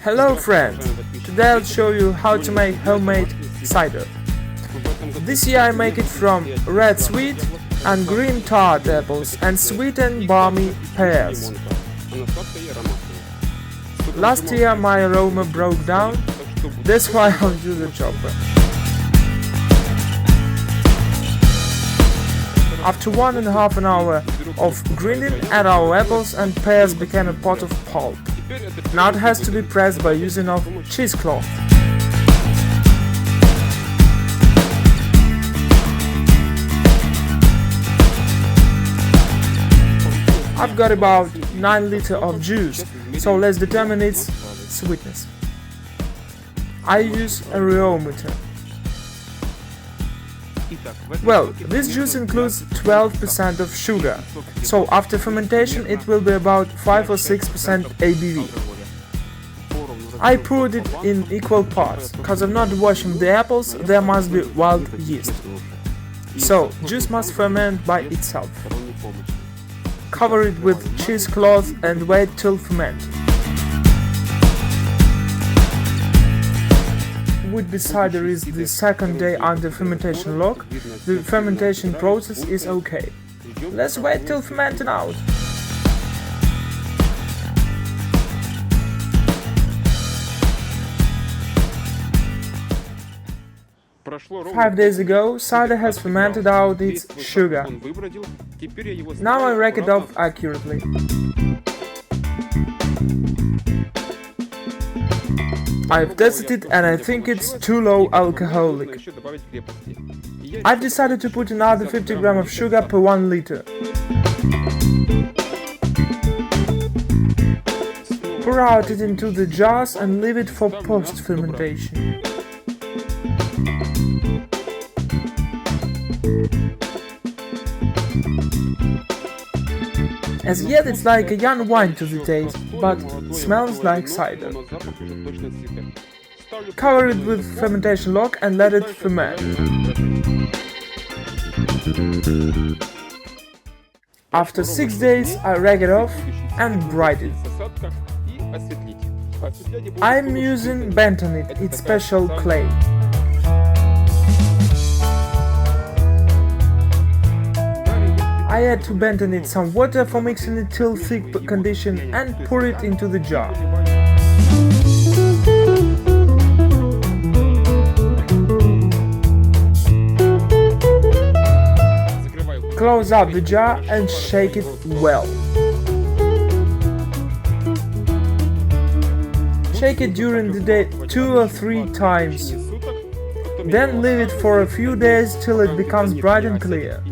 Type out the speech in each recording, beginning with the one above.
Hello friends! Today I'll show you how to make homemade cider. This year I make it from red sweet and green tart apples and sweet and balmy pears. Last year my aroma broke down, that's why I'll use a chopper. After 1.5 hours of grinding, add our apples and pears became a pot of pulp. Now it has to be pressed by using of cheesecloth. I've got about 9 liters of juice, so let's determine its sweetness. I use areometer. Well, this juice includes 12% of sugar, so after fermentation it will be about 5 or 6% ABV. I poured it in equal parts. Cause I'm not washing the apples, there must be wild yeast. So, juice must ferment by itself. Cover it with cheesecloth and wait till ferment. Would-be cider is the second day under fermentation lock. The fermentation process is okay. Let's wait till fermenting out. Five days ago, cider has fermented out its sugar. Now I rack it off accurately. I've tested it and I think it's too low alcoholic. I've decided to put another 50 grams of sugar per 1 liter. Pour out it into the jars and leave it for post-fermentation. As yet it's like a young wine to the taste, but smells like cider. Cover it with fermentation lock and let it ferment. After 6 days I rack it off and bright it. I'm using bentonite, it's special clay. I add to bentonite some water for mixing it till thick condition and pour it into the jar. Close up the jar and shake it well. Shake it during the day 2 or 3 times. Then leave it for a few days till it becomes bright and clear.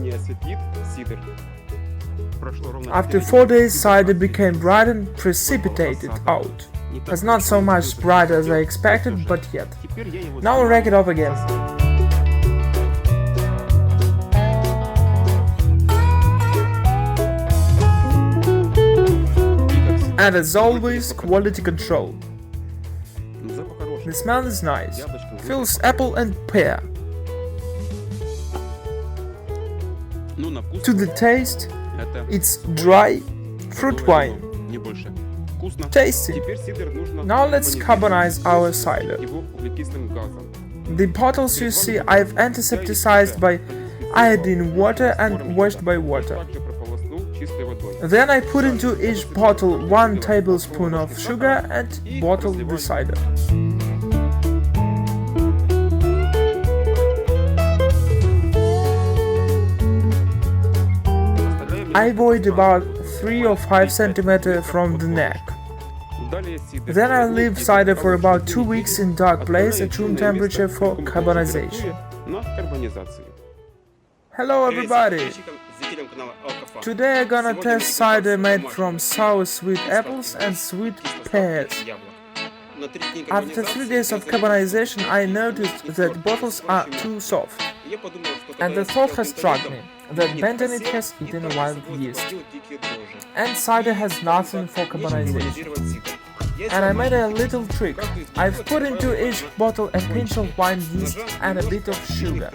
After 4 days, cider became bright and precipitated out. It's not so much bright as I expected, but yet. Now I rack it off again. And as always, quality control. The smell is nice. Feels apple and pear. To the taste, it's dry fruit wine. Tasty. Now let's carbonize our cider. The bottles you see I've antisepticized by iodine water and washed by water. Then I put into each bottle 1 tablespoon of sugar and bottle the cider. I avoid about 3 or 5 cm from the neck. Then I leave cider for about 2 weeks in dark place at room temperature for carbonization. Hello everybody! Today I'm gonna test cider made from sour sweet apples and sweet pears. After 3 days of carbonization I noticed that bottles are too soft. And the thought has struck me that bentonite has eaten wild yeast. And cider has nothing for carbonization. And I made a little trick. I've put into each bottle a pinch of wine yeast and a bit of sugar.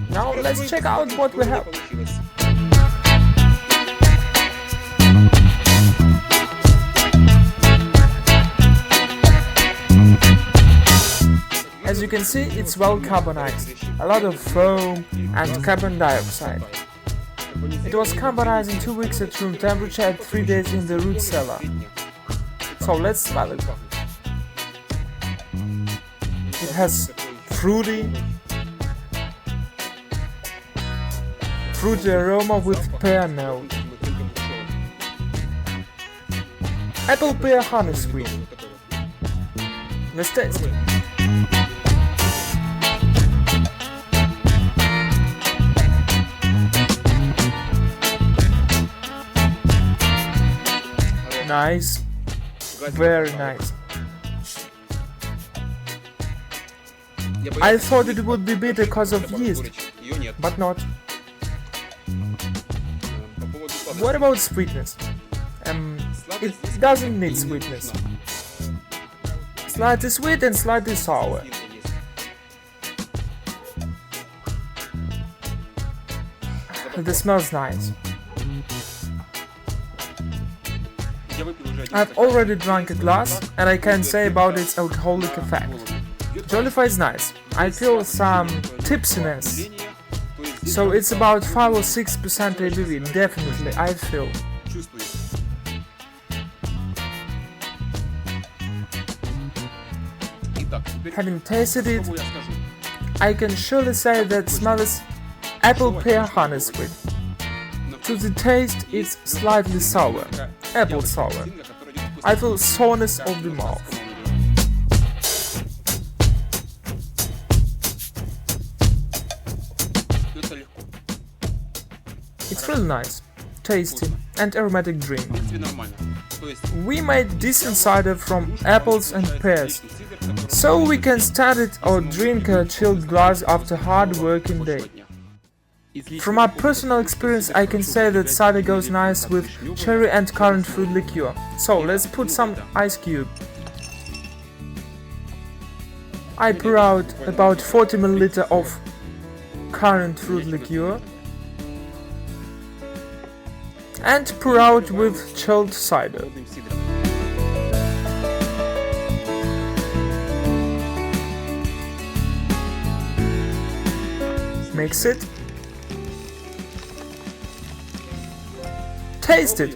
Now let's check out what we have. As you can see, it's well carbonized, a lot of foam and carbon dioxide. It was carbonized in 2 weeks at room temperature and 3 days in the root cellar. So let's smell it. It has fruity aroma with pear note. Apple pear honey sweet. Let's taste it. Nice, very nice. I thought it would be bitter because of yeast, but not. What about sweetness? It doesn't need sweetness. Slightly sweet and slightly sour. The smell's nice. I've already drunk a glass and I can say about its alcoholic effect. Jollify is nice. I feel some tipsiness. So it's about 5 or 6% ABV, definitely, I feel. Having tasted it, I can surely say that smells apple pear honey sweet. To the taste, it's slightly sour, apple sour. I feel sourness of the mouth. It's really nice, tasty and aromatic drink. We made decent cider from apples and pears, so we can stand it or drink a chilled glass after a hard working day. From my personal experience, I can say that cider goes nice with cherry and currant fruit liqueur. So let's put some ice cube. I pour out about 40 ml of currant fruit liqueur and pour out with chilled cider. Mix it. Taste it.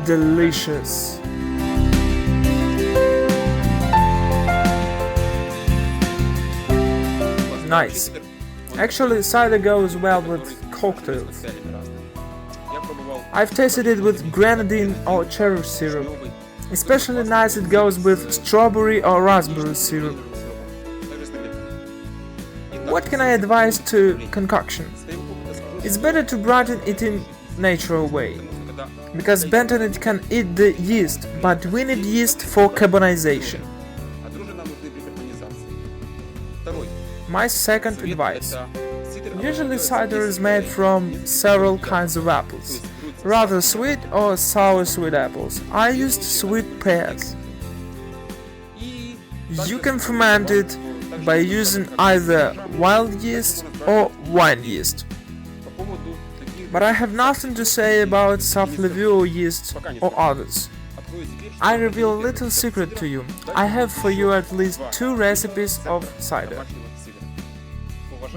Delicious. Nice. Actually, cider goes well with cocktails. I've tasted it with grenadine or cherry syrup. Especially nice it goes with strawberry or raspberry syrup. What can I advise to concoction? It's better to brighten it in natural way, because bentonite can eat the yeast, but we need yeast for carbonization. My second advice. Usually cider is made from several kinds of apples, rather sweet or sour sweet apples. I used sweet pears. You can ferment it by using either wild yeast or wine yeast. But I have nothing to say about safflevure yeast or others. I reveal a little secret to you. I have for you at least 2 recipes of cider.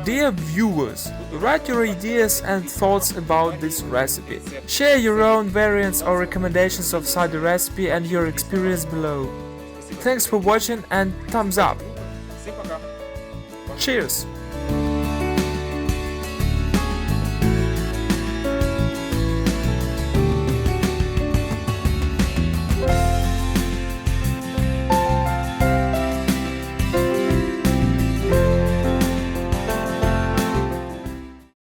Dear viewers, write your ideas and thoughts about this recipe. Share your own variants or recommendations of cider recipe and your experience below. Thanks for watching and thumbs up. Cheers!